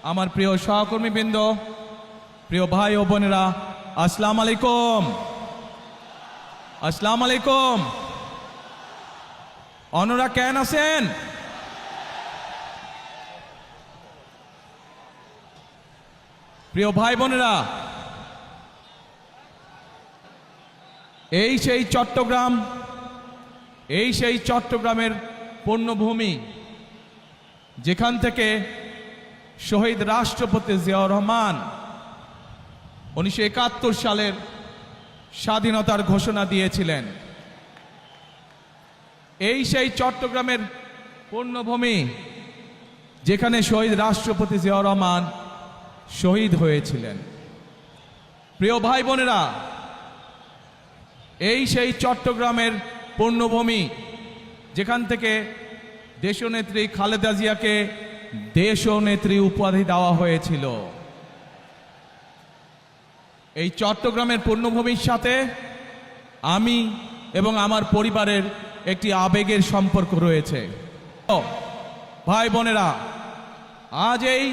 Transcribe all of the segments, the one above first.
আমার প্রিয় সহকর্মীবৃন্দ, প্রিয় ভাই ও বোনেরা, আসসালামু আলাইকুম। আসসালামু আলাইকুম। অন্যরা কেন আছেন? প্রিয় ভাই বোনেরা, এই সেই চট্টগ্রামের পুণ্যভূমি, যেখান থেকে শহীদ রাষ্ট্রপতি জিয়াউর রহমান 1971 সালের স্বাধীনতার ঘোষণা দিয়েছিলেন। এই সেই চট্টগ্রামের পুণ্যভূমি, যেখানে শহীদ রাষ্ট্রপতি জিয়াউর রহমান শহীদ হয়েছিলেন। প্রিয় ভাই বোনেরা, এই সেই চট্টগ্রামের পুণ্যভূমি, যেখান থেকে দেশনেত্রী খালেদা জিয়াকে দেশনেত্রী উপাধি দেওয়া হয়েছিল। এই চট্টগ্রামের পুণ্যভূমির সাথে আমি এবং আমার পরিবারের একটি আবেগের সম্পর্ক রয়েছে। ভাই বোনেরা, আজ এই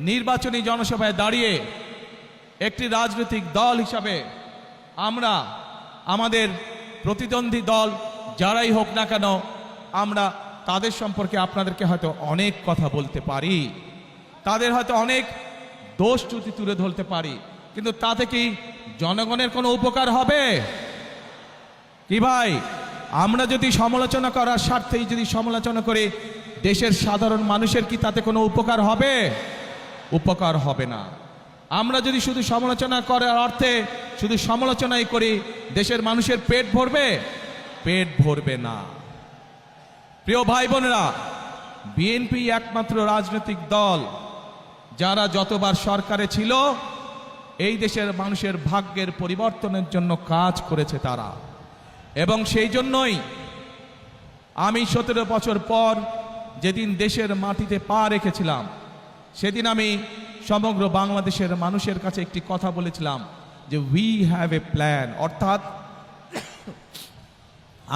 নির্বাচনী জনসভায় দাঁড়িয়ে একটি রাজনৈতিক দল হিসাবে আমরা আমাদের প্রতিদ্বন্দ্বী দল যারাই হোক না কেন, আমরা তাদের সম্পর্কে আপনাদেরকে হয়তো অনেক কথা বলতে পারি, তাদের হয়তো অনেক দোষ ত্রুটি তুলে ধরতে পারি, কিন্তু তাতে কি জনগণের কোনো উপকার হবে? কি ভাই, আমরা যদি সমালোচনা করার স্বার্থেই যদি সমালোচনা করে দেশের সাধারণ মানুষের কি তাতে কোনো উপকার হবে? উপকার হবে না। আমরা যদি শুধু সমালোচনা করার অর্থে শুধু সমালোচনাই করি, দেশের মানুষের পেট ভরবে? পেট ভরবে না। প্রিয় ভাই বোনেরা, বিএনপি একমাত্র রাজনৈতিক দল যারা যতবার সরকারে ছিল এই দেশের মানুষের ভাগ্যের পরিবর্তনের জন্য কাজ করেছে তারা। এবং সেই জন্যই আমি 17 বছর পর যেদিন দেশের মাটিতে পা রেখেছিলাম, সেদিন আমি সমগ্র বাংলাদেশের মানুষের কাছে একটি কথা বলেছিলাম যে উই হ্যাভ এ প্ল্যান, অর্থাৎ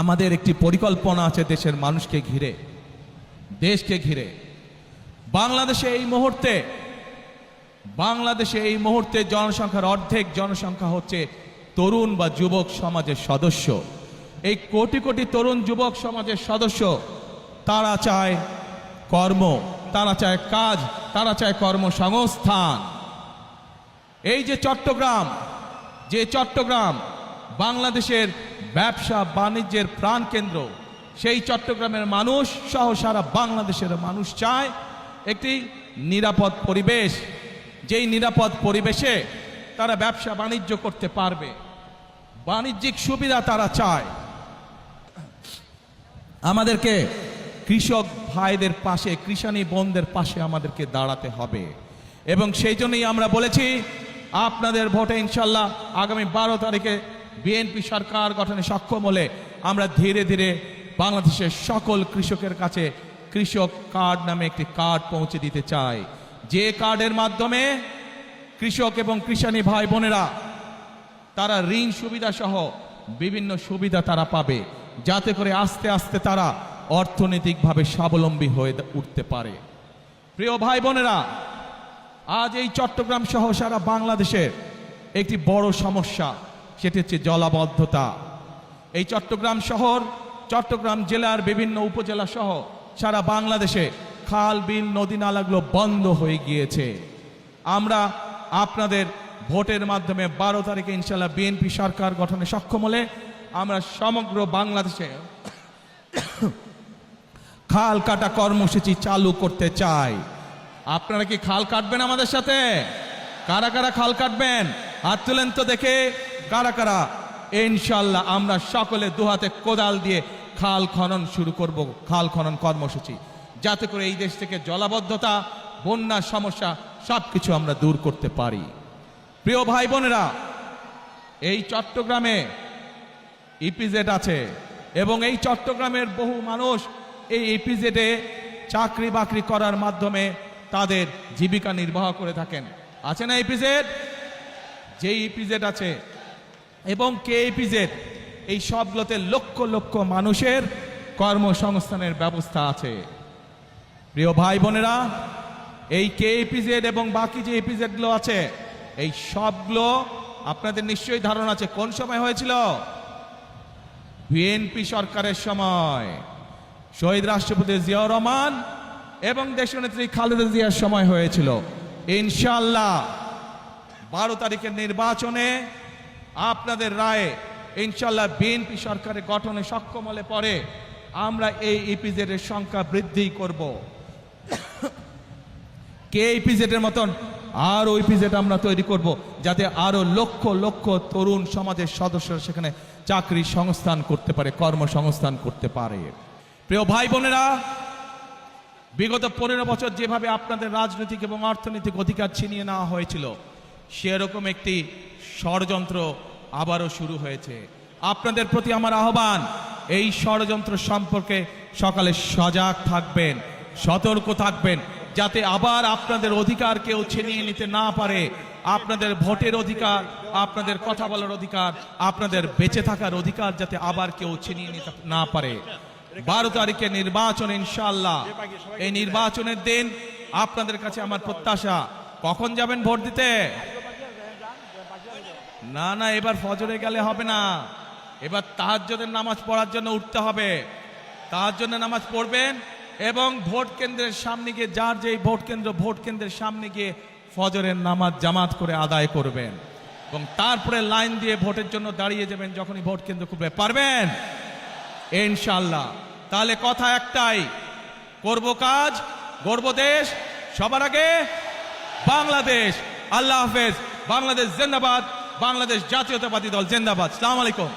আমাদের একটি পরিকল্পনা আছে দেশের মানুষকে ঘিরে, দেশকে ঘিরে। বাংলাদেশে এই মুহূর্তে জনসংখ্যার অর্ধেক জনসংখ্যা হচ্ছে তরুণ বা যুবক সমাজের সদস্য। এই কোটি কোটি তরুণ যুবক সমাজের সদস্য, তারা চায় কর্ম, তারা চায় কাজ, তারা চায় কর্মসংস্থান। এই যে চট্টগ্রাম বাংলাদেশের ব্যবসা বাণিজ্যের প্রাণকেন্দ্র, সেই চট্টগ্রামের মানুষ সহ সারা বাংলাদেশের মানুষ চায় একটি নিরাপদ পরিবেশ, যেই নিরাপদ পরিবেশে তারা ব্যবসা বাণিজ্য করতে পারবে, বাণিজ্যিক সুবিধা তারা চায়। আমাদেরকে কৃষক ভাইদের পাশে, কৃষানী বোনদের পাশে আমাদেরকে দাঁড়াতে হবে। এবং সেই জন্যই আমরা বলেছি, আপনাদের ভোটে ইনশাল্লাহ আগামী 12 তারিখে বিএনপি সরকার গঠনে সক্ষম হলে আমরা ধীরে ধীরে বাংলাদেশের সকল কৃষকের কাছে কৃষক কার্ড নামে একটি কার্ড পৌঁছে দিতে চাই, যে কার্ডের মাধ্যমে কৃষক এবং কৃষানী ভাই বোনেরা তারা ঋণ সুবিধা সহ বিভিন্ন সুবিধা তারা পাবে, যাতে করে আস্তে আস্তে তারা অর্থনৈতিকভাবে স্বাবলম্বী হয়ে উঠতে পারে। প্রিয় ভাই বোনেরা, আজ এই চট্টগ্রাম সহ সারা বাংলাদেশের একটি বড় সমস্যা, সেটি হচ্ছে জলাবদ্ধতা। এই চট্টগ্রাম শহর, চট্টগ্রাম জেলার বিভিন্ন উপজেলা সহ সারা বাংলাদেশে খাল, বিল, নদী নালাগুলো বন্ধ হয়ে গিয়েছে। আমরা আপনাদের ভোটের মাধ্যমে 12 তারিখে ইনশাল্লাহ বিএনপি সরকার গঠনে সক্ষম হলে আমরা সমগ্র বাংলাদেশে খাল কাটা কর্মসূচি চালু করতে চাই। আপনারা কি খাল কাটবেন আমাদের সাথে? কারা কারা খাল কাটবেন? হাত তুলেন তো দেখে, কারা কারা? ইনশাল্লাহ আমরা সকলে দুহাতে কোদাল দিয়ে খাল খনন শুরু করব, খাল খনন কর্মসূচি, যাতে করে এই দেশ থেকে জলাবদ্ধতা, বন্যার সমস্যা সবকিছু আমরা দূর করতে পারি। প্রিয় ভাই বোনেরা, এই চট্টগ্রামে ইপিজেড আছে এবং এই চট্টগ্রামের বহু মানুষ এই ইপিজেডে চাকরি বাকরি করার মাধ্যমে তাদের জীবিকা নির্বাহ করে থাকেন। আছে না ইপিজেড? যে ইপিজেড আছে এবং কে ইপিজেড, এই সবগুলোতে লক্ষ লক্ষ মানুষের কর্মসংস্থানের ব্যবস্থা আছে। প্রিয় ভাই বোনেরা, এই কেপিজেড এবং বাকি যে এপিজেড গুলো আছে এই সবগুলো আপনাদের নিশ্চয়ই ধারণা আছে কোন সময় হয়েছিল? বিএনপি সরকারের সময়, শহীদ রাষ্ট্রপতি জিয়াউর রহমান এবং দেশনেত্রী খালেদা জিয়ার সময় হয়েছিল। ইনশাআল্লাহ 12 তারিখের নির্বাচনে আপনাদের রায়ে ইনশাআল্লাহ বিএনপি সরকারের গঠনে সক্ষম হলে পরে আমরা এই ইপিজেডের সংখ্যা বৃদ্ধি করব। কে ইপিজেডের মতন আরো ইপিজেড আমরা তৈরি করব, যাতে আরো লক্ষ লক্ষ তরুণ সমাজের সদস্যরা সেখানে চাকরি সংস্থান করতে পারে, কর্মসংস্থান করতে পারে। প্রিয় ভাই বোনেরা, বিগত 15 বছর যেভাবে আপনাদের রাজনৈতিক এবং অর্থনৈতিক অধিকার ছিনিয়ে নেওয়া হয়েছিল, সেরকম একটি ষড়যন্ত্র আবারও শুরু হয়েছে। আপনাদের প্রতি আমার আহ্বান, এই ষড়যন্ত্র সম্পর্কে সকালে সজাগ থাকবেন, সতর্ক থাকবেন, যাতে আবার আপনাদের অধিকার কেউ ছিনিয়ে নিতে না পারে। আপনাদের ভোটের অধিকার, আপনাদের কথা বলার অধিকার, আপনাদের বেঁচে থাকার অধিকার যাতে আবার কেউ ছিনিয়ে নিতে না পারে। 12 তারিখে নির্বাচন ইনশাআল্লাহ। এই নির্বাচনের দিন আপনাদের কাছে আমার প্রত্যাশা, কখন যাবেন ভোট দিতে? না না, এবার ফজরে গেলে হবে না, এবার তাহাজ্জুদের নামাজ পড়ার জন্য উঠতে হবে। তাহাজ্জুদের নামাজ পড়বেন এবং ভোট কেন্দ্রের সামনে গিয়ে, যার যেই ভোট কেন্দ্রের সামনে গিয়ে ফজরের নামাজ জামাত করে আদায় করবেন এবং তারপরে লাইন দিয়ে ভোটের জন্য দাঁড়িয়ে যাবেন যখনই ভোট কেন্দ্র খুলবে। পারবেন ইনশাআল্লাহ? তাহলে কথা একটাই, করব কাজ, গড়ব দেশ, সবার আগে বাংলাদেশ। আল্লাহ হাফেজ। বাংলাদেশ জিন্দাবাদ, বাংলাদেশ জাতীয়তাবাদী দল জিন্দাবাদ। আসসালামু আলাইকুম।